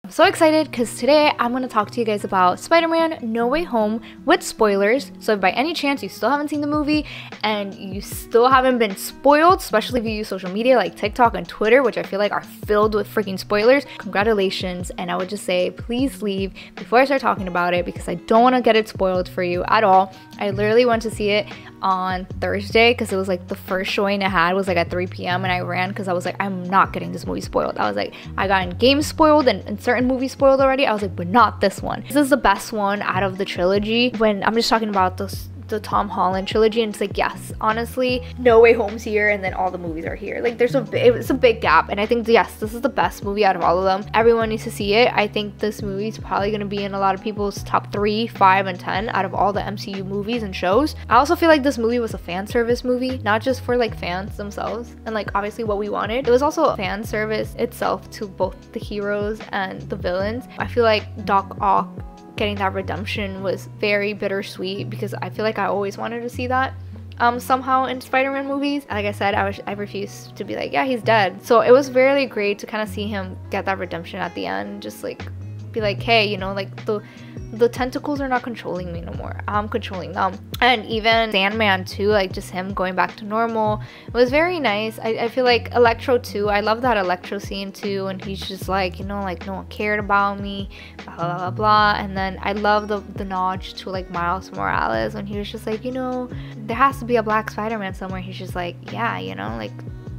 I'm so excited because today I'm going to talk to you guys about Spider-Man No Way Home with spoilers. So if by any chance you still haven't seen the movie and you still haven't been spoiled, especially if you use social media like TikTok and Twitter, which I feel like are filled with freaking spoilers, congratulations. And I would just say please leave before I start talking about it because I don't want to get it spoiled for you at all. I literally went to see it on Thursday because it was like the first showing I had was like at 3 p.m. and I ran because I was like, I'm not getting this movie spoiled. I was like, I got in games spoiled and certain movies spoiled already. I was like, but not this one. This is the best one out of the trilogy. When I'm just talking about the Tom Holland trilogy, and it's like, yes, honestly, No Way Home's here and then all the movies are here. Like it's a big gap, and I think yes, this is the best movie out of all of them. Everyone needs to see it. I think this movie is probably going to be in a lot of people's top 3, 5, and 10 out of all the MCU movies and shows. I also feel like this movie was a fan service movie, not just for like fans themselves and like obviously what we wanted. It was also a fan service itself to both the heroes and the villains. I feel like Doc Ock getting that redemption was very bittersweet because I feel like I always wanted to see that somehow in Spider-Man movies. Like I said, I refused to be like, yeah, he's dead. So it was really great to kind of see him get that redemption at the end, just like be like, hey, you know, like the tentacles are not controlling me no more, I'm controlling them. And even Sandman too, like just him going back to normal, it was very nice. I feel like Electro too, I love that Electro scene too, and he's just like, you know, like no one cared about me, blah blah blah, blah. And then I love the nod to like Miles Morales when he was just like, you know, there has to be a black Spider-Man somewhere. He's just like, yeah, you know, like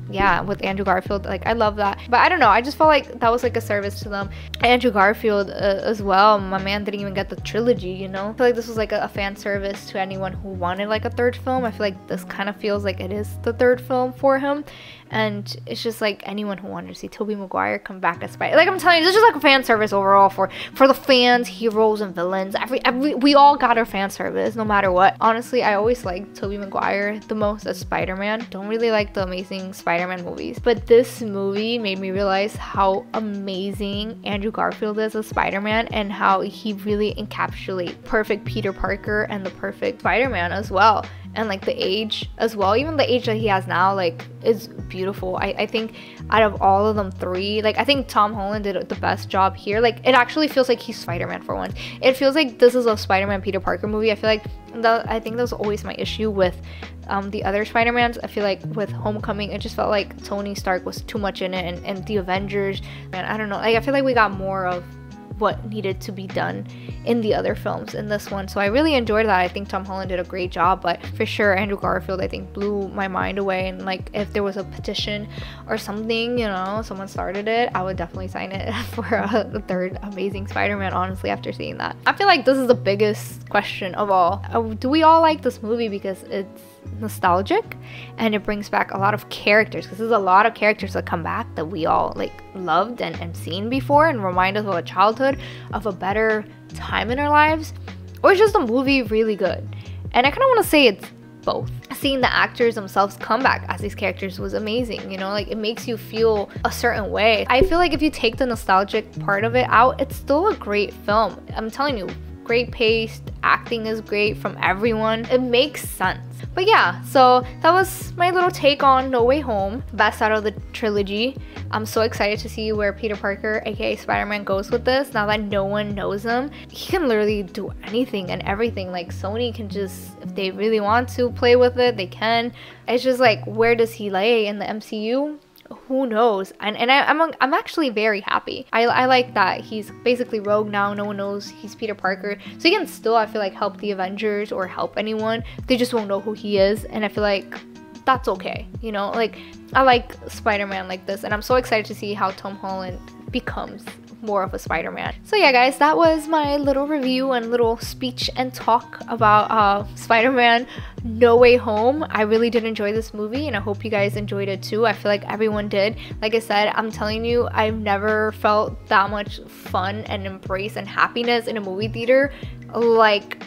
yeah, with Andrew Garfield. Like I love that, but I don't know, I just felt like that was like a service to them. Andrew Garfield as well, my man didn't even get the trilogy, you know. I feel like this was like a fan service to anyone who wanted like a third film. I feel like this kind of feels like it is the third film for him, and it's just like anyone who wanted to see Tobey Maguire come back as Spider, like I'm telling you, this is just like a fan service overall for the fans, heroes, and villains. We all got our fan service no matter what. Honestly, I always liked Tobey Maguire the most as Spider-Man. Don't really like the Amazing Spider-Man movies, but this movie made me realize how amazing Andrew Garfield is as Spider-Man and how he really encapsulates perfect Peter Parker and the perfect Spider-Man as well. And like the age as well, even the age that he has now, like is beautiful. I think out of all of them three, like I think Tom Holland did the best job here. Like it actually feels like he's Spider-Man for once. It feels like this is a Spider-Man Peter Parker movie. I feel like I think that was always my issue with the other Spider-Mans. I feel like with Homecoming, it just felt like Tony Stark was too much in it, and the Avengers, and I don't know, like I feel like we got more of what needed to be done in the other films in this one. So I really enjoyed that. I think Tom Holland did a great job, but for sure Andrew Garfield I think blew my mind away. And like if there was a petition or something, you know, someone started it, I would definitely sign it for a third Amazing Spider-Man, honestly, after seeing that. I feel like this is the biggest question of all. Do we all like this movie because it's nostalgic and it brings back a lot of characters, because there's a lot of characters that come back that we all like loved and seen before and remind us of a childhood, of a better time in our lives? Or is just a movie really good? And I kind of want to say it's both. Seeing the actors themselves come back as these characters was amazing, you know, like it makes you feel a certain way. I feel like if you take the nostalgic part of it out, it's still a great film. I'm telling you, great pace, acting is great from everyone, it makes sense. But yeah, so that was my little take on No Way Home, best out of the trilogy. I'm so excited to see where Peter Parker, aka Spider-Man, goes with this. Now that no one knows him, he can literally do anything and everything. Like Sony can just, if they really want to play with it, they can. It's just like, where does he lay in the MCU? Who knows? And I'm actually very happy. I like that he's basically rogue now. No one knows he's Peter Parker, so he can still, I feel like, help the Avengers or help anyone. They just won't know who he is, and I feel like that's okay, you know. Like I like Spider-Man like this, and I'm so excited to see how Tom Holland becomes more of a Spider-Man. So yeah guys, that was my little review and little speech and talk about Spider-Man No Way Home. I really did enjoy this movie, and I hope you guys enjoyed it too. I feel like everyone did. Like I said, I'm telling you, I've never felt that much fun and embrace and happiness in a movie theater like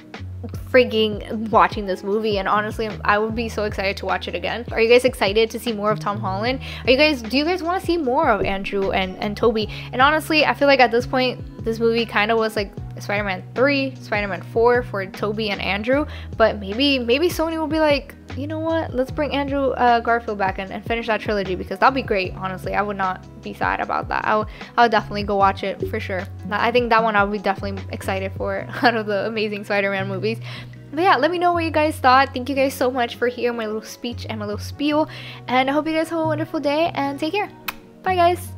freaking watching this movie. And honestly, I would be so excited to watch it again. Are you guys excited to see more of Tom Holland? Do you guys want to see more of Andrew and Tobey? And honestly, I feel like at this point this movie kind of was like Spider-Man 3, Spider-Man 4 for Tobey and Andrew, but maybe Sony will be like, you know what? Let's bring Andrew Garfield back and finish that trilogy, because that'll be great. Honestly, I would not be sad about that. I would definitely go watch it for sure. I think that one I would be definitely excited for out of the Amazing Spider-Man movies. But yeah, let me know what you guys thought. Thank you guys so much for hearing my little speech and my little spiel. And I hope you guys have a wonderful day and take care. Bye guys.